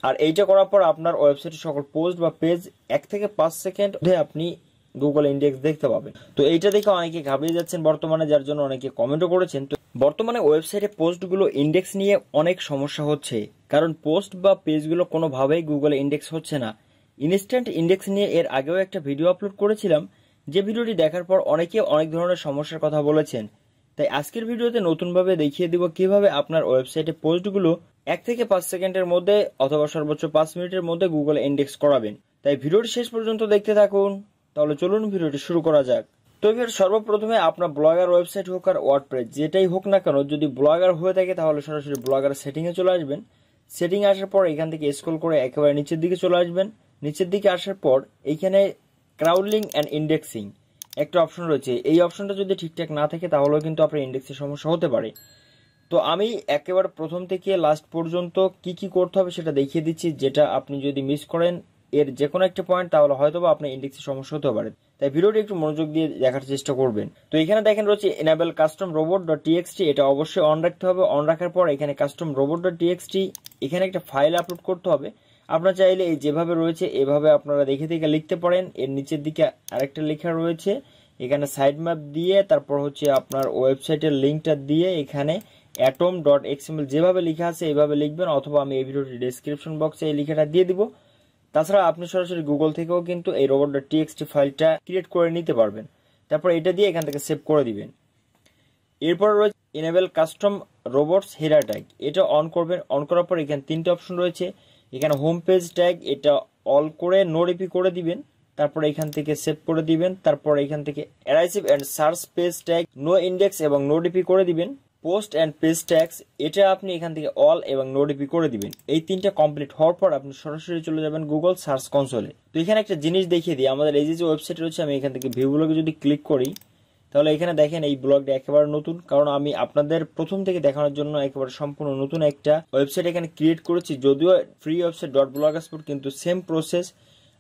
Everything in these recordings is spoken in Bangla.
আর এইটা করার পর আপনার ওয়েবসাইটের সকল পোস্ট বা পেজ 1 থেকে 5 সেকেন্ড মধ্যে আপনি গুগল ইন্ডেক্স দেখতে পাবেন। তো এইটা দেখে অনেকে ঘাবড়ে যাচ্ছেন বর্তমানে, যার জন্য অনেকে কমেন্টও করেছেন। তো বর্তমানে ওয়েবসাইটে পোস্টগুলো ইন্ডেক্স নিয়ে অনেক সমস্যা হচ্ছে, কারণ পোস্ট বা পেজগুলো কোনোভাবেই গুগলে ইন্ডেক্স হচ্ছে না। ইনস্ট্যান্ট ইন্ডেক্স নিয়ে এর আগেও একটা ভিডিও আপলোড করেছিলাম, যে ভিডিওটি দেখার পর অনেকে অনেক ধরনের সমস্যার কথা বলেছেন। তাই আজকের ভিডিওতে নতুনভাবে দেখিয়ে দিব কিভাবে আপনার ওয়েবসাইটে পোস্টগুলো 1 থেকে 5 সেকেন্ডের মধ্যে অথবা সর্বোচ্চ 5 মিনিটের মধ্যে গুগলে ইন্ডেক্স করাবেন। তাই ভিডিওটি শেষ পর্যন্ত দেখতে থাকুন। তাহলে চলুন ভিডিওটি শুরু করা যাক। তো সর্বপ্রথমে আপনার ব্লগার ওয়েবসাইট হোক আর ওয়ার্ডপ্রেস যেটাই হোক না কেন, যদি ব্লগার হয়ে থাকে তাহলে সরাসরি ব্লগার সেটিংয়ে চলে আসবেন। সেটিং আসার পর এখান থেকে স্ক্রল করে একেবারে নিচের দিকে চলে আসবেন। নিচের দিকে আসার পর এইখানে ক্রাউডলিং অ্যান্ড ইন্ডেক্সিং একটা অপশন রয়েছে। এই অপশনটা যদি ঠিকঠাক না থাকে তাহলেও কিন্তু আপনার ইন্ডেক্সের সমস্যা হতে পারে। তো আমি একেবারে প্রথম থেকে লাস্ট পর্যন্ত কি কি করতে হবে সেটা দেখিয়ে দিচ্ছি, যেটা আপনি যদি মিস করেন এর যে কোনো একটা পয়েন্ট তাহলে হয়তোবা আপনার ইন্ডেক্সের সমস্যা হতে পারে। তাই ভিডিওটি একটু মনোযোগ দিয়ে দেখার চেষ্টা করবেন। তো এখানে দেখেন রয়েছে enable custom robot dot TXT, এটা অবশ্যই অন রাখতে হবে। অন রাখার পর এখানে কাস্টম রোবট ডট টিএক্সটি এখানে একটা ফাইল আপলোড করতে হবে। আপনারা চাইলে এই যেভাবে রয়েছে এভাবে আপনারা দেখে দেখে লিখতে পারেন। এর নিচের দিকে আরেকটা লেখা রয়েছে, এখানে সাইড ম্যাপ দিয়ে তারপর হচ্ছে আপনার ওয়েবসাইটের লিঙ্কটা দিয়ে এখানে atom.xml যেভাবে লেখা আছে এইভাবে লিখবেন, অথবা আমি এই ভিডিওটি ডেসক্রিপশন বক্সে এই লেখাটা দিয়ে দিব। তাছাড়া আপনি সরাসরি গুগল থেকেও কিন্তু এই robot.txt ফাইলটা ক্রিয়েট করে নিতে পারবেন। তারপর এটা দিয়ে এখান থেকে সেভ করে দিবেন। এরপর রয়েছে enable custom robots header tag, এটা অন করবেন। অন করার পর এখানে তিনটে অপশন রয়েছে। এখানে হোম পেজ ট্যাগ এটা অল করে নো রিপি করে দিবেন। তারপর এখান থেকে সেভ করে দিবেন। তারপর এখান থেকে arrive and search page tag no index এবং নো ডিপি করে দিবেন। পোস্ট অ্যান্ড পেজ ট্যাগস এটা আপনি এখান থেকে অল এবং নো ডিপি করে দিবেন। এই তিনটা কমপ্লিট হওয়ার পর আপনি সরাসরি চলে যাবেন গুগল সার্চ কনসোলে। তো এখানে একটা জিনিস দেখিয়ে দিই, আমাদের এই যে ওয়েবসাইট রয়েছে আমি এখান থেকে ভিউ ব্লগে যদি ক্লিক করি তাহলে এখানে দেখেন এই ব্লগটা একেবারে নতুন, কারণ আমি আপনাদের প্রথম থেকে দেখানোর জন্য একেবারে সম্পূর্ণ নতুন একটা ওয়েবসাইট এখানে ক্রিয়েট করেছি। যদিও ফ্রি ওয়েবসাইট ডট ব্লগারস্পট, কিন্তু সেম প্রসেস।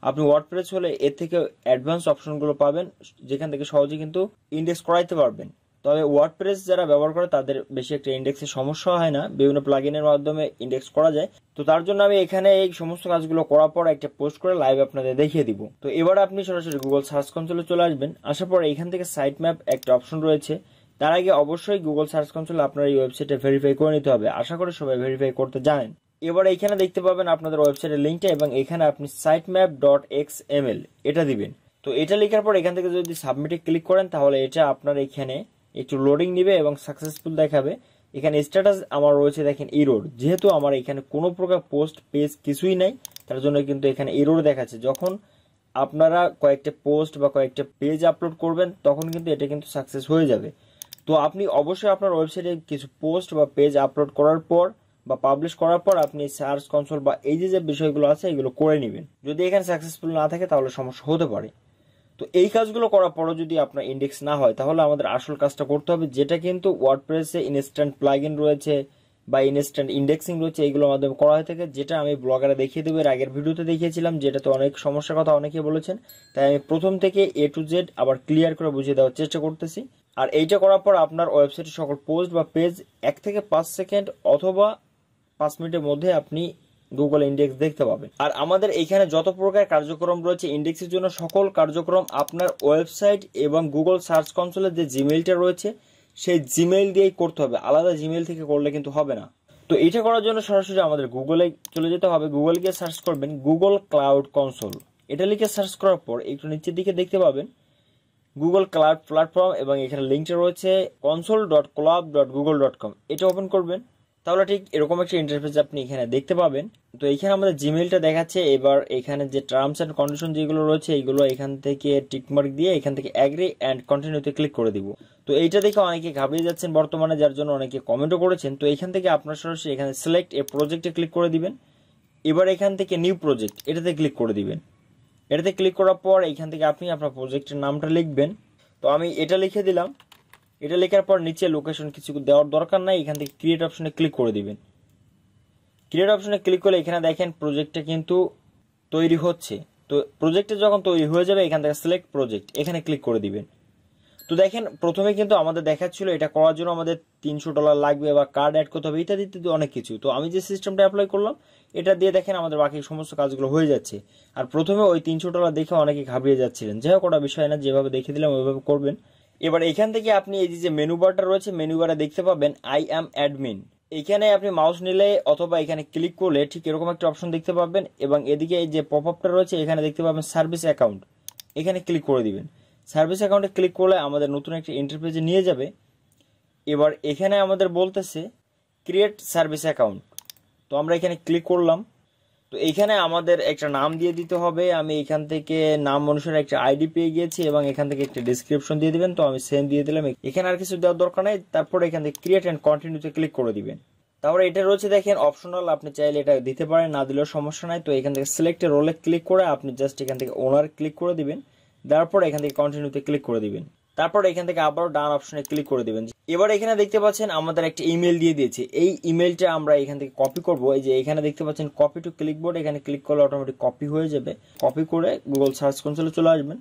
আপনি ওয়ার্ডপ্রেস হলে এর থেকে অ্যাডভান্স অপশনগুলো পাবেন, যেখান থেকে সহজে কিন্তু ইন্ডেক্স করাইতে পারবেন। তবে ওয়ার্ডপ্রেস যারা ব্যবহার করে তাদের বেশি একটা ইন্ডেক্সের সমস্যা হয় না, বিভিন্ন প্লাগইনের মাধ্যমে ইন্ডেক্স করা যায়। তো তার জন্য আমি এখানে এই সমস্ত কাজগুলো করার পর একটা পোস্ট করে লাইভ আপনাদের দেখিয়ে দিব। তো এবার আপনি সরাসরি গুগল সার্চ কনসোলে চলে আসবেন। আসার পর এখান থেকে সাইট ম্যাপ একটা অপশন রয়েছে। তার আগে অবশ্যই গুগল সার্চ কনসোলে আপনার এই ওয়েবসাইটে ভেরিফাই করে নিতে হবে। আশা করি সবাই ভেরিফাই করতে জানেন। এবার এখানে দেখতে পাবেন আপনাদের ওয়েবসাইটের লিঙ্কটা, এবং এখানে আপনি sitemap.xml এটা দিবেন। তো এটা লেখার পর এখান থেকে যদি সাবমিটে ক্লিক করেন তাহলে এটা আপনার এখানে একটু লোডিং নিবে এবং সাকসেসফুল দেখাবে। এখানে স্ট্যাটাস আমার রয়েছে দেখেন এরর, যেহেতু আমার এখানে কোনো প্রকার পোস্ট পেজ কিছুই নাই তার জন্য কিন্তু এখানে এরর দেখাচ্ছে। যখন আপনারা কয়েকটা পোস্ট বা কয়েকটা পেজ আপলোড করবেন তখন কিন্তু এটা কিন্তু সাকসেস হয়ে যাবে। তো আপনি অবশ্যই আপনার ওয়েবসাইটে কিছু পোস্ট বা পেজ আপলোড করার পর বা পাবলিশ করার পর আপনি সার্চ কনসোল বা এই যে বিষয়গুলো আছে এগুলো করে নেবেন। যদি এখানে সাকসেসফুল না থাকে তাহলে সমস্যা হতে পারে। তো এই কাজগুলো করার পরও যদি আপনার ইন্ডেক্স না হয় তাহলে আমাদের আসল কাজটা করতে হবে, যেটা কিন্তু ওয়ার্ডপ্রেসে ইনস্ট্যান্ট প্লাগইন রয়েছে বা ইনস্ট্যান্ট ইন্ডেক্সিং রয়েছে, এইগুলোর মাধ্যমে করা হয়ে থাকে, যেটা আমি ব্লগারে দেখিয়ে দেবো। এর আগের ভিডিওতে দেখিয়েছিলাম, যেটাতে অনেক সমস্যার কথা অনেকে বলেছেন। তাই আমি প্রথম থেকে এ টু জেড আবার ক্লিয়ার করে বুঝিয়ে দেওয়ার চেষ্টা করতেছি। আর এইটা করার পর আপনার ওয়েবসাইটের সকল পোস্ট বা পেজ 1 থেকে 5 সেকেন্ড অথবা 5 মিনিটের মধ্যে আপনি গুগল ইন্ডেক্স দেখতে পাবেন। আর আমাদের এখানে যত প্রকার কার্যক্রম রয়েছে ইন্ডেক্সের জন্য, সকল কার্যক্রম আপনার ওয়েবসাইট এবং গুগল সার্চ কনসোলের যে জিমেইলটা রয়েছে সেই জিমেইল দিয়েই করতে হবে, আলাদা জিমেইল থেকে করলে কিন্তু হবে না। তো এটা করার জন্য সরাসরি আমাদের গুগলে চলে যেতে হবে। গুগল গিয়ে সার্চ করবেন গুগল ক্লাউড কনসোল, এটা লিখে সার্চ করার পর একটু নিচের দিকে দেখতে পাবেন গুগল ক্লাউড প্ল্যাটফর্ম, এবং এখানে লিঙ্কটা রয়েছে console.collab.google.com, এটা ওপেন করবেন। তাহলে ঠিক এরকম একটা ইন্টারফেস আপনি এখানে দেখতে পাবেন। তো এখানে আমাদের জিমেইলটা দেখাচ্ছে। এবার এখানে যে টার্মস এন্ড কন্ডিশন যেগুলো রয়েছে এইগুলো এখান থেকে টিকমার্ক দিয়ে এখান থেকে অ্যাগ্রি অ্যান্ড কন্টিনিউতে ক্লিক করে দিব। তো এইটা দেখে অনেকে ঘাবড়ে যাচ্ছেন বর্তমানে, যার জন্য অনেকে কমেন্টও করেছেন। তো এখান থেকে আপনার সরাসরি এখানে সিলেক্ট এ প্রজেক্টে ক্লিক করে দিবেন। এবার এখান থেকে নিউ প্রজেক্ট এটাতে ক্লিক করে দিবেন। এটাতে ক্লিক করার পর এখান থেকে আপনি আপনার প্রজেক্টের নামটা লিখবেন। তো আমি এটা লিখে দিলাম। এটা লেখার পর নিচে লোকেশন কিছু দেওয়ার দরকার নাই, এখান থেকে ক্রিয়েট অপশনে ক্লিক করে দিবেন। ক্রিয়েট অপশনে ক্লিক করলে এখানে দেখেন প্রজেক্টটা কিন্তু তৈরি হচ্ছে। তো প্রজেক্টে যখন তৈরি হয়ে যাবে এখান থেকে সিলেক্ট প্রজেক্ট এখানে ক্লিক করে দিবেন। তো তো দেখেন প্রথমে কিন্তু আমাদের দেখাচ্ছিল এটা করার জন্য আমাদের $300 লাগবে বা কার্ড অ্যাড করতে হবে ইত্যাদি ইত্যাদি অনেক কিছু। তো আমি যে সিস্টেমটা অ্যাপ্লাই করলাম এটা দিয়ে দেখেন আমাদের বাকি সমস্ত কাজগুলো হয়ে যাচ্ছে। আর প্রথমে ওই $300 দেখে অনেকে ঘাবড়িয়ে যাচ্ছিলেন, যাই হোক ওটা বিষয় না, যেভাবে দেখে দিলাম ওইভাবে করবেন। এবার এখান থেকে আপনি এই যে মেনু বারটা রয়েছে, মেনু বারে দেখতে পাবেন আই অ্যাম অ্যাডমিন। এখানে আপনি মাউস নিলে অথবা এখানে ক্লিক করলে ঠিক এরকম একটা অপশন দেখতে পাবেন, এবং এদিকে এই যে পপ আপটা রয়েছে এখানে দেখতে পাবেন সার্ভিস অ্যাকাউন্ট, এখানে ক্লিক করে দিবেন। সার্ভিস অ্যাকাউন্টে ক্লিক করলে আমাদের নতুন একটা ইন্টারফেসে নিয়ে যাবে। এবার এখানে আমাদের বলতেছে ক্রিয়েট সার্ভিস অ্যাকাউন্ট, তো আমরা এখানে ক্লিক করলাম। তো এখানে আমাদের একটা নাম দিয়ে দিতে হবে, আমি এখান থেকে নাম অনুসারে একটা আইডি পেয়ে গিয়েছি এবং এখান থেকে একটা ডিসক্রিপশন দিয়ে দিবেন, তো আমি সেম দিয়ে দিলাম। এখানে আর কিছু দেওয়ার দরকার নেই, তারপরে এখান থেকে ক্রিয়েট অ্যান্ড কন্টিনিউতে ক্লিক করে দিবেন। তারপরে এটা রয়েছে দেখেন অপশনাল, আপনি চাইলে এটা দিতে পারেন, না দিলেও সমস্যা নাই। তো এখান থেকে সিলেক্ট রোলে ক্লিক করে আপনি জাস্ট এখান থেকে ওনার ক্লিক করে দিবেন, তারপর এখান থেকে কন্টিনিউতে ক্লিক করে দিবেন, তারপর এখান থেকে আবারও ডান অপশনে ক্লিক করে দিবেন। এবার এখানে দেখতে পাচ্ছেন আমাদের একটা ইমেল দিয়ে দিয়েছে, এই ইমেলটা আমরা এখান থেকে কপি করব। এই যে এখানে দেখতে পাচ্ছেন কপি টু ক্লিকবোর্ড, এখানে ক্লিক করলে অটোমেটিক কপি হয়ে যাবে। কপি করে গুগল সার্চ কনসোলে চলে আসবেন।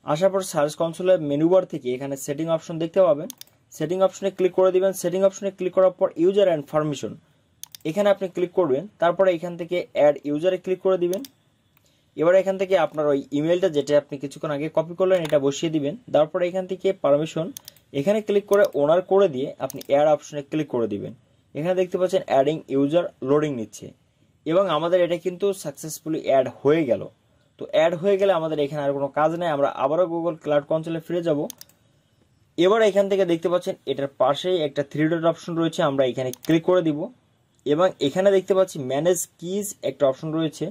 আসার পর সার্চ কনসোলে মেনু বার থেকে এখানে সেটিং অপশন দেখতে পাবেন, সেটিং অপশনে ক্লিক করে দিবেন। সেটিং অপশনে ক্লিক করার পর ইউজার অ্যান্ড পারমিশন এখানে আপনি ক্লিক করবেন, তারপরে এখান থেকে অ্যাড ইউজারে ক্লিক করে দিবেন। এবার এখান থেকে আপনার ওই ইমেলটা যেটা আপনি কিছুক্ষণ আগে কপি করলেন এটা বসিয়ে দিবেন, তারপরে এখান থেকে পারমিশন এখানে ক্লিক করে ওনার করে দিয়ে আপনি অ্যাড অপশনে ক্লিক করে দিবেন। এখানে দেখতে পাচ্ছেন অ্যাডিং ইউজার লোডিং নিচ্ছে এবং আমাদের এটা কিন্তু সাকসেসফুলি অ্যাড হয়ে গেল। তো অ্যাড হয়ে গেলে আমাদের এখানে আর কোনো কাজ নেই, আমরা আবারও গুগল ক্লাউড কনসোলে ফিরে যাব। এবার এখান থেকে দেখতে পাচ্ছেন এটার পাশেই একটা 3 ডট অপশন রয়েছে, আমরা এখানে ক্লিক করে দিব এবং এখানে দেখতে পাচ্ছি ম্যানেজ কিজ একটা অপশন রয়েছে,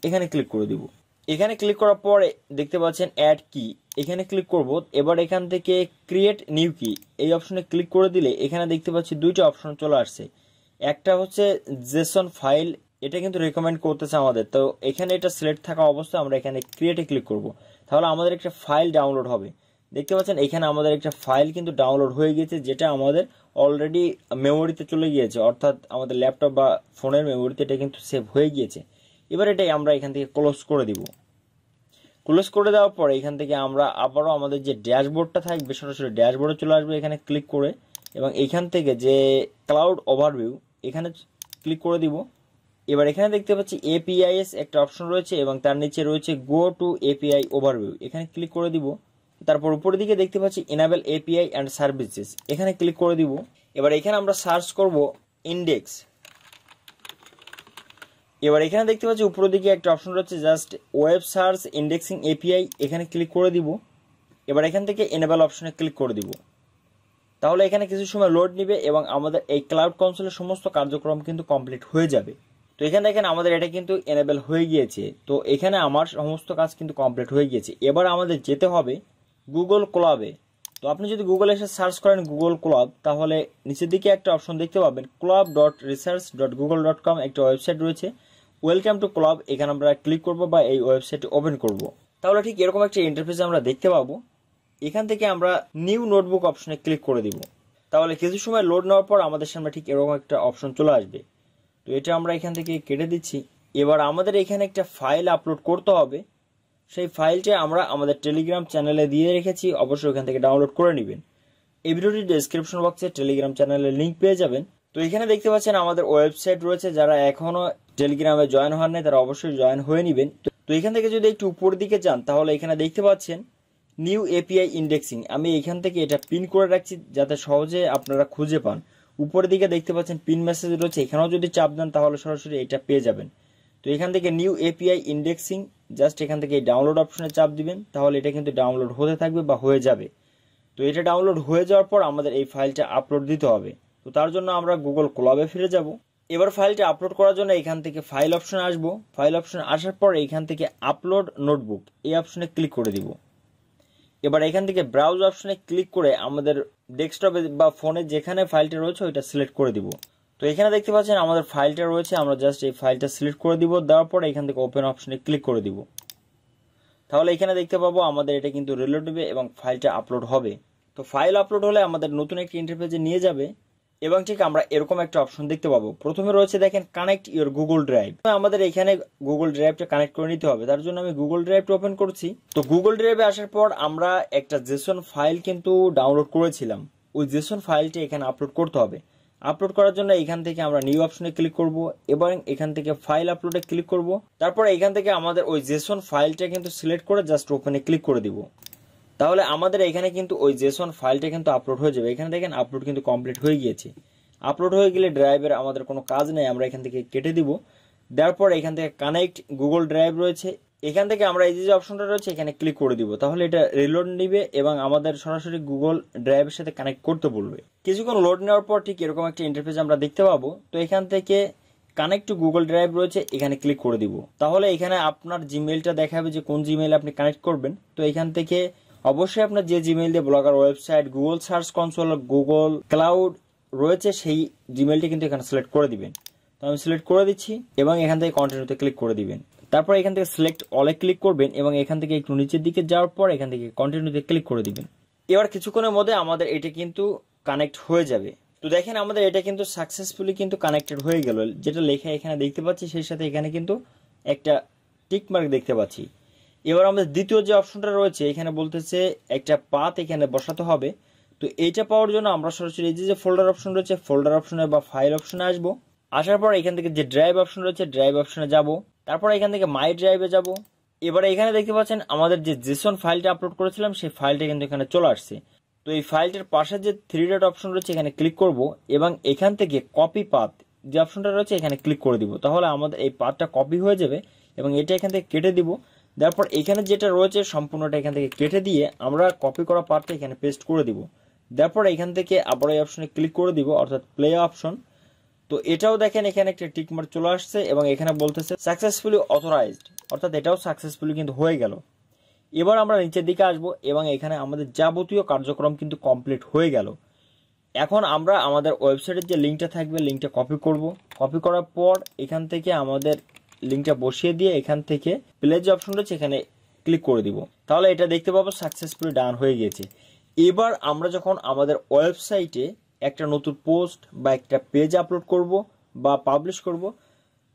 এখানে ক্লিক করে দিব। এখানে ক্লিক করার পরে দেখতে পাচ্ছেন অ্যাড কি, এখানে ক্লিক করব। এবার এখান থেকে ক্রিয়েট নিউ কি এই অপশনে ক্লিক করে দিলে এখানে দেখতে পাচ্ছি দুইটা অপশন চলে আসছে। একটা হচ্ছে জেসন ফাইল, এটা কিন্তু রেকমেন্ড করতেছে আমাদের, তো এখানে এটা সিলেক্ট থাকা অবস্থায় আমরা এখানে ক্রিয়েটে ক্লিক করব, তাহলে আমাদের একটা ফাইল ডাউনলোড হবে। দেখতে পাচ্ছেন এখানে আমাদের একটা ফাইল কিন্তু ডাউনলোড হয়ে গিয়েছে, যেটা আমাদের অলরেডি মেমোরিতে চলে গিয়েছে, অর্থাৎ আমাদের ল্যাপটপ বা ফোনের মেমোরিতে এটা কিন্তু সেভ হয়ে গিয়েছে। এবার এটাই আমরা এখান থেকে ক্লোজ করে দিব। ক্লোজ করে দেওয়ার পরে এখান থেকে আমরা আবারও আমাদের যে ড্যাশবোর্ডটা থাকবে সরাসরি ড্যাশবোর্ডে চলে আসবে, এখানে ক্লিক করে এবং এখান থেকে যে ক্লাউড ওভারভিউ এখানে ক্লিক করে দিব। এবার এখানে দেখতে পাচ্ছি এপিআইএস একটা অপশন রয়েছে এবং তার নিচে রয়েছে গো টু এপিআই ওভারভিউ, এখানে ক্লিক করে দিব। তারপর উপরের দিকে দেখতে পাচ্ছি এনাবেল এপিআই অ্যান্ড সার্ভিসেস, এখানে ক্লিক করে দিব। এবার এখানে আমরা সার্চ করব ইন্ডেক্স। এবার এখানে দেখতে পাচ্ছি উপরের দিকে একটা অপশন রয়েছে just web search indexing API, এখানে ক্লিক করে দিব। এবার এখান থেকে এনেবল অপশনে ক্লিক করে দিব, তাহলে এখানে কিছু সময় লোড নিবে এবং আমাদের এই ক্লাউড কনসোলের সমস্ত কার্যক্রম কিন্তু কমপ্লিট হয়ে যাবে। তো এখানে দেখেন আমাদের এটা কিন্তু এনেবল হয়ে গিয়েছে, তো এখানে আমার সমস্ত কাজ কিন্তু কমপ্লিট হয়ে গিয়েছে। এবার আমাদের যেতে হবে গুগল ক্লাবে। তো আপনি যদি গুগলে এসে সার্চ করেন গুগল ক্লাব, তাহলে নিচের দিকে একটা অপশন দেখতে পাবেন club.research.google.com, একটা ওয়েবসাইট রয়েছে, ওয়েলকাম টু ক্লাব, এখানে আমরা ক্লিক করব বা এই ওয়েবসাইটটি ওপেন করব। তাহলে ঠিক এরকম একটা ইন্টারফেস আমরা দেখতে পাবো। এখান থেকে আমরা নিউ নোটবুক অপশনে ক্লিক করে দিব, তাহলে কিছু সময় লোড নেওয়ার পর আমাদের সামনে ঠিক এরকম একটা অপশন চলে আসবে। তো এটা আমরা এখান থেকে কেটে দিচ্ছি। এবার আমাদের এখানে একটা ফাইল আপলোড করতে হবে, সেই ফাইলটা আমরা আমাদের টেলিগ্রাম চ্যানেলে দিয়ে রেখেছি, অবশ্যই এখান থেকে ডাউনলোড করে নেবেন। এই ভিডিওটির ডেসক্রিপশন বক্সে টেলিগ্রাম চ্যানেলের লিঙ্ক পেয়ে যাবেন। তো এখানে দেখতে পাচ্ছেন আমাদের ওয়েবসাইট রয়েছে, যারা এখনো টেলিগ্রামে জয়েন হন নাই তারা অবশ্যই জয়েন হয়ে নেবেন। তো এখান থেকে যদি একটু উপর দিকে যান তাহলে এখানে দেখতে পাচ্ছেন নিউ এপিআই ইন্ডেক্সিং, আমি এখান থেকে এটা পিন করে রাখছি যাতে সহজে আপনারা খুঁজে পান। উপরের দিকে দেখতে পাচ্ছেন পিন মেসেজ রয়েছে, এখানেও যদি চাপ দেন তাহলে সরাসরি এটা পেয়ে যাবেন। তো এখান থেকে নিউ এপিআই ইন্ডেক্সিং জাস্ট এখান থেকে এই ডাউনলোড অপশনে চাপ দিবেন, তাহলে এটা কিন্তু ডাউনলোড হতে থাকবে বা হয়ে যাবে। তো এটা ডাউনলোড হয়ে যাওয়ার পর আমাদের এই ফাইলটা আপলোড দিতে হবে। তো তার জন্য আমরা গুগল ক্লাবে ফিরে যাব। এবার ফাইলটা আপলোড করার জন্য এখান থেকে ফাইল অপশনে আসবো, ফাইল অপশনে আসার পর এখান থেকে আপলোড নোটবুক এই অপশনে ক্লিক করে দিব। এবার এখান থেকে ব্রাউজ অপশনে ক্লিক করে আমাদের ডেস্কটপে বা ফোনে যেখানে ফাইলটা রয়েছে ওইটা সিলেক্ট করে দিব। তো এখানে দেখতে পাচ্ছেন আমাদের ফাইলটা রয়েছে, আমরা জাস্ট এই ফাইলটা সিলেক্ট করে দিব, দেওয়ার পর এখান থেকে ওপেন অপশনে ক্লিক করে দিব। তাহলে এখানে দেখতে পাবো আমাদের এটা কিন্তু রিলোড হবে এবং ফাইলটা আপলোড হবে। তো ফাইল আপলোড হলে আমাদের নতুন একটি ইন্টারফেসে নিয়ে যাবে। এবং ঠিক আমরা এরকম একটা অপশন দেখতে পাবো। প্রথমে রয়েছে দেখেন কানেক্ট ইওর গুগল ড্রাইভ। আমাদের এখানে গুগল ড্রাইভটা কানেক্ট করে নিতে হবে, তার জন্য আমি গুগল ড্রাইভটা ওপেন করছি। তো গুগল ড্রাইভে আসার পর আমরা একটা জেসন ফাইল কিন্তু ডাউনলোড করেছিলাম, ওই জেসন ফাইলটা এখানে আপলোড করতে হবে। আপলোড করার জন্য এখান থেকে আমরা নিউ অপশনে ক্লিক করব এবং এখান থেকে ফাইল আপলোডে ক্লিক করব। তারপরে এখান থেকে আমাদের ওই জেসন ফাইলটা কিন্তু সিলেক্ট করে জাস্ট ওপেনে ক্লিক করে দিব। তাহলে আমাদের এখানে কিন্তু ওই জেসন ফাইলটা কিন্তু আপলোড হয়ে যাবে। এখানে দেখেন আপলোড কিন্তু কমপ্লিট হয়ে গিয়েছে। আপলোড হয়ে গেলে ড্রাইভের আমাদের কোনো কাজ নেই, আমরা এখান থেকে কেটে দিব। দেওয়ার পর এখান থেকে কানেক্ট গুগল ড্রাইভ রয়েছে, এখান থেকে আমরা এই যে অপশনটা রয়েছে এখানে ক্লিক করে দিব। তাহলে এটা রিলোড নিবে এবং আমাদের সরাসরি গুগল ড্রাইভের সাথে কানেক্ট করতে বলবে। কিছুক্ষণ লোড নেওয়ার পর ঠিক এরকম একটা ইন্টারফেস আমরা দেখতে পাবো। তো এখান থেকে কানেক্ট টু গুগল ড্রাইভ রয়েছে, এখানে ক্লিক করে দিব। তাহলে এখানে আপনার জিমেইলটা দেখাবে যে কোন জিমেইলে আপনি কানেক্ট করবেন। তো এখান থেকে অবশ্যই আপনার যে জিমেইল দিয়ে blogger website, Google search console, Google cloud রয়েছে সেই জিমেইলটি কিন্তু এখানে সিলেক্ট করে দিবেন। তো আমি সিলেক্ট করে দিচ্ছি এবং এখান থেকে কন্টিনিউতে ক্লিক করে দিবেন। তারপর এখান থেকে সিলেক্ট অলে ক্লিক করবেন এবং এখান থেকে একটু নিচের দিকে যাওয়ার পর এখান থেকে কন্টিনিউতে ক্লিক করে দিবেন। এবার কিছুক্ষণের মধ্যে আমাদের এটা কিন্তু কানেক্ট হয়ে যাবে। তো দেখেন আমাদের এটা কিন্তু সাকসেসফুলি কিন্তু কানেক্টেড হয়ে গেল, যেটা লেখা এখানে দেখতে পাচ্ছি, সেই সাথে এখানে কিন্তু একটা টিক মার্ক দেখতে পাচ্ছি। এবার আমাদের দ্বিতীয় যে অপশনটা রয়েছে এখানে বলতেছে একটা পাথ এখানে বসাতে হবে। তো এইটা পাওয়ার জন্য আমরা সরাসরি এই যে ফোল্ডার অপশন রয়েছে ফোল্ডার অপশনে বা ফাইল অপশনে আসবো। আসার পর এখান থেকে যে ড্রাইভ অপশন রয়েছে ড্রাইভ অপশনে যাব। তারপর এখান থেকে মাই ড্রাইভে যাব। এবারে এখানে দেখতে পাচ্ছেন আমাদের যে জেসন ফাইলটা আপলোড করেছিলাম সেই ফাইলটা কিন্তু এখানে চলে আসছে। তো এই ফাইলটার পাশে যে থ্রি ডট অপশন রয়েছে এখানে ক্লিক করব এবং এখান থেকে কপি পাথ যে অপশনটা রয়েছে এখানে ক্লিক করে দিব। তাহলে আমাদের এই পাথটা কপি হয়ে যাবে এবং এটা এখান থেকে কেটে দিব। তারপর এখানে যেটা রয়েছে সম্পূর্ণটা এখান থেকে কেটে দিয়ে আমরা কপি করা পার্টটা এখানে পেস্ট করে দিব। তারপর এখান থেকে আবার এই অপশনে ক্লিক করে দিব, অর্থাৎ প্লে অপশন। তো এটাও দেখেন এখানে একটা টিক মার্ক চলে আসছে এবং এখানে বলতেছে সাকসেসফুলি অথরাইজড, অর্থাৎ এটাও সাকসেসফুলি কিন্তু হয়ে গেল। এবার আমরা নিচের দিকে আসব এবং এখানে আমাদের যাবতীয় কার্যক্রম কিন্তু কমপ্লিট হয়ে গেল। এখন আমরা আমাদের ওয়েবসাইটের যে লিঙ্কটা থাকবে লিঙ্কটা কপি করব। কপি করার পর এখান থেকে আমাদের লিঙ্কটা বসিয়ে দিয়ে এখান থেকে প্লে যে অপশন রয়েছে এখানে ক্লিক করে দিব। তাহলে এটা দেখতে পাবো সাকসেসফুলি ডান হয়ে গিয়েছে। এবার আমরা যখন আমাদের ওয়েবসাইটে একটা নতুন পোস্ট বা একটা পেজ আপলোড করব বা পাবলিশ করব,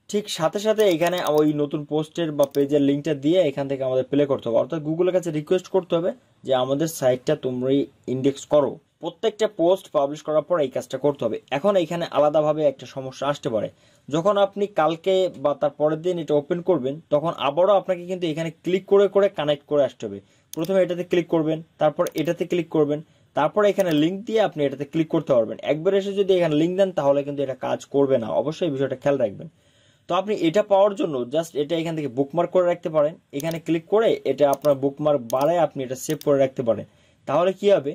ঠিক সাথে সাথে এখানে ওই নতুন পোস্টের বা পেজের লিঙ্কটা দিয়ে এখান থেকে আমাদের প্লে করতে হবে, অর্থাৎ গুগলের কাছে রিকোয়েস্ট করতে হবে যে আমাদের সাইটটা তোমরাই ইন্ডেক্স করো। প্রত্যেকটা পোস্ট পাবলিশ করার পর এই কাজটা করতে হবে। এখন এখানে আলাদাভাবে একটা সমস্যা আসতে পারে, যখন আপনি কালকে বা তার পরের দিন এটা ওপেন করবেন তখন আবারও আপনাকে কিন্তু এখানে ক্লিক করে করে কানেক্ট করে আসতে হবে। প্রথমে এটাতে ক্লিক করবেন, তারপর এটাতে ক্লিক করবেন, তারপর এখানে লিঙ্ক দিয়ে আপনি এটাতে ক্লিক করতে পারবেন। একবার এসে যদি এখানে লিঙ্ক দেন তাহলে কিন্তু এটা কাজ করবে না, অবশ্যই এই বিষয়টা খেয়াল রাখবেন। তো আপনি এটা পাওয়ার জন্য জাস্ট এটা এখান থেকে বুকমার্ক করে রাখতে পারেন। এখানে ক্লিক করে এটা আপনার বুকমার্ক বাড়ায় আপনি এটা সেভ করে রাখতে পারেন। তাহলে কি হবে,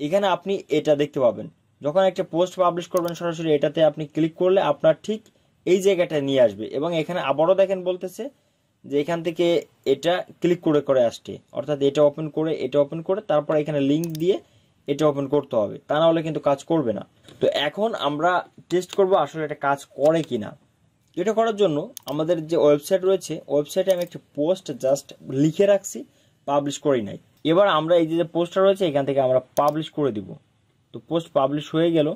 এখানে আপনি এটা দেখতে পাবেন যখন একটা পোস্ট পাবলিশ করবেন সরাসরি এটাতে আপনি ক্লিক করলে আপনার ঠিক এই জায়গাটা নিয়ে আসবে। এবং এখানে আবারও দেখেন বলতেছে যে এখান থেকে এটা ক্লিক করে করে আসছে, অর্থাৎ এটা ওপেন করে এটা ওপেন করে তারপর এখানে লিঙ্ক দিয়ে এটা ওপেন করতে হবে, তা না হলে কিন্তু কাজ করবে না। তো এখন আমরা টেস্ট করব আসলে এটা কাজ করে কিনা। এটা করার জন্য আমাদের যে ওয়েবসাইট রয়েছে ওয়েবসাইটে আমি একটা পোস্ট জাস্ট লিখে রাখছি, পাবলিশ করি নাই। এবার আমরা এই যে পোস্টটা রয়েছে এখান থেকে আমরা পাবলিশ করে দিব। তো পোস্ট পাবলিশ হয়ে গেল।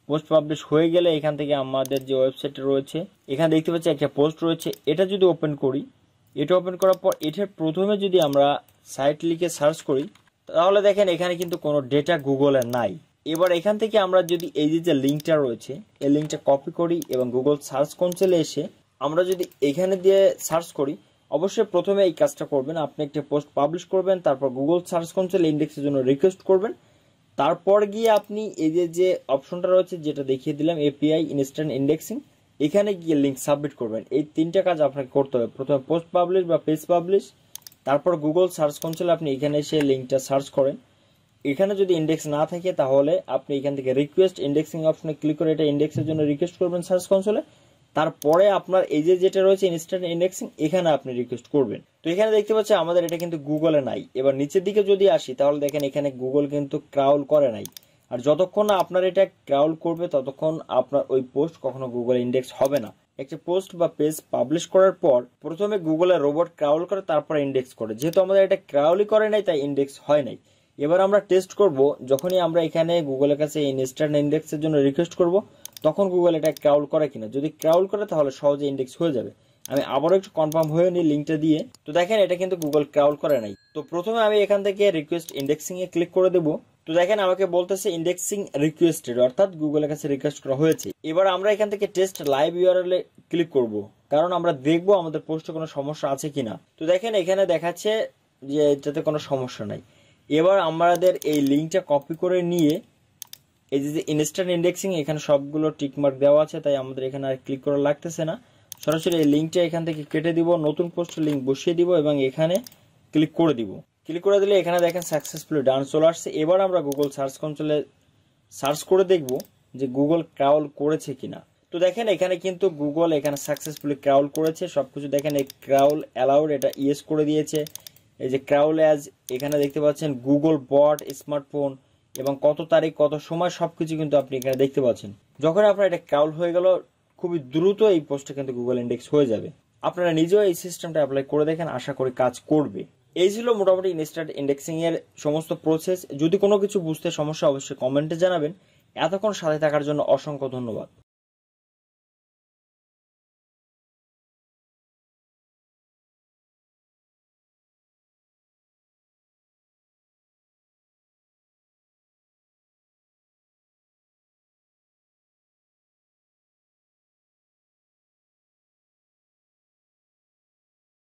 পোস্ট পাবলিশ হয়ে গেলে এখান থেকে আমাদের যে ওয়েবসাইটে রয়েছে এখানে দেখতে পাচ্ছি একটা পোস্ট রয়েছে, এটা যদি ওপেন করি, এটা ওপেন করার পর এটার প্রথমে যদি আমরা সাইট লিখে সার্চ করি তাহলে দেখেন এখানে কিন্তু কোনো ডেটা গুগলে নাই। এবার এখান থেকে আমরা যদি এই যে লিঙ্কটা রয়েছে এই লিঙ্কটা কপি করি এবং গুগল সার্চ কনসোলে এসে আমরা যদি এখানে দিয়ে সার্চ করি, অবশ্যই প্রথমে এই কাজটা করবেন, আপনি একটা পোস্ট পাবলিশ করবেন, তারপর গুগল সার্চ কনসোল ইন্ডেক্সের জন্য রিকোয়েস্ট করবেন, তারপর গিয়ে আপনি এই যে অপশনটা রয়েছে যেটা দেখিয়ে দিলাম এপিআই ইনস্ট্যান্ট ইন্ডেক্সিং, এখানে গিয়ে লিঙ্ক সাবমিট করবেন। এই তিনটা কাজ আপনাকে করতে হবে, প্রথমে পোস্ট পাবলিশ বা পেজ পাবলিশ, তারপর গুগল সার্চ কনসোলে আপনি এখানে এসে লিঙ্কটা সার্চ করেন। এখানে যদি ইন্ডেক্স না থাকে তাহলে আপনি এখান থেকে রিকোয়েস্ট ইন্ডেক্সিং অপশনে ক্লিক করে এটা ইন্ডেক্সের জন্য রিকোয়েস্ট করবেন সার্চ কনসোলে। তারপরে আপনার এই যেটা রয়েছে ইনস্ট্যান্ট ইন্ডেক্সিং এখানে আপনি রিকোয়েস্ট করবেন। তো এখানে দেখতে পাচ্ছি আমাদের এটা কিন্তু গুগলে নাই। এবার নিচের দিকে যদি আসি তাহলে দেখেন এখানে গুগল কিন্তু ক্রাউল করে নাই। আর যতক্ষণ না আপনার এটা ক্রাউল করবে ততক্ষণ আপনার ওই পোস্ট কখনো গুগল ইন্ডেক্স হবে না। একটা পোস্ট বা পেজ পাবলিশ করার পর প্রথমে গুগলের রোবট ক্রাউল করে তারপর ইন্ডেক্স করে, যেহেতু আমাদের এটা ক্রাউলই করে নাই তাই ইন্ডেক্স হয় নাই। এবার আমরা টেস্ট করব, যখনই আমরা এখানে গুগলের কাছে ইনস্ট্যান্ট ইন্ডেক্সের জন্য রিকোয়েস্ট করব তখন গুগল এটা ক্রাউল করে কিনা। যদি ক্রাউল করে তাহলে সহজে ইন্ডেক্স হয়ে যাবে। আমি আবারও একটু কনফার্ম হয়ে নিই লিঙ্কটা দিয়ে। তো দেখেন এটা কিন্তু গুগল ক্রাউল করে নাই। তো প্রথমে আমি এখান থেকে রিকোয়েস্ট ইন্ডেক্সিং এ ক্লিক করে দেব। তো দেখেন আমাকে বলতেছে ইন্ডেক্সিং রিকোয়েস্টেড, অর্থাৎ গুগলের কাছে রিকোয়েস্ট করা হয়েছে। এবার আমরা এখান থেকে টেস্ট লাইভ ইউআরএল এ ক্লিক করব, কারণ আমরা দেখবো আমাদের পোস্টে কোনো সমস্যা আছে কিনা। তো দেখেন এখানে দেখাচ্ছে যে এটাতে কোনো সমস্যা নাই। এবার আমাদের এই লিঙ্কটা কপি করে নিয়ে এই যে ইনস্ট্যান্ট ইন্ডেক্সিং এখানে সবগুলো টিকমার্ক দেওয়া আছে, তাই আমাদের এখানে আর ক্লিক করা লাগতেছে না। সরাসরি এই লিঙ্কটা এখান থেকে কেটে দিব, নতুন পোস্টের লিঙ্ক বসিয়ে দিব এবং এখানে ক্লিক করে দিব। ক্লিক করে দিলে এখানে দেখেন সাকসেসফুলি ডান চলে আসছে। এবার আমরা গুগল সার্চ কনসোলে সার্চ করে দেখব যে গুগল ক্রাউল করেছে কিনা। তো দেখেন এখানে কিন্তু গুগল এখানে সাকসেসফুলি ক্রাউল করেছে সবকিছু। দেখেন এই ক্রাউল অ্যালাউড, এটা ইয়েস করে দিয়েছে। এই যে ক্রাউল অ্যাজ এখানে দেখতে পাচ্ছেন গুগল বট স্মার্টফোন এবং কত তারিখ কত সময় সবকিছু কিন্তু আপনি এখানে দেখতে পাচ্ছেন। যখন আপনার এটা ক্রাউল হয়ে গেল খুবই দ্রুত এই পোস্টে কিন্তু গুগল ইন্ডেক্স হয়ে যাবে। আপনারা নিজেও এই সিস্টেমটা অ্যাপ্লাই করে দেখেন, আশা করি কাজ করবে। এই ছিল মোটামুটি ইনস্ট্যান্ট ইন্ডেক্সিং এর সমস্ত প্রসেস। যদি কোনো কিছু বুঝতে সমস্যা অবশ্যই কমেন্টে জানাবেন। এতক্ষণ সাথে থাকার জন্য অসংখ্য ধন্যবাদ।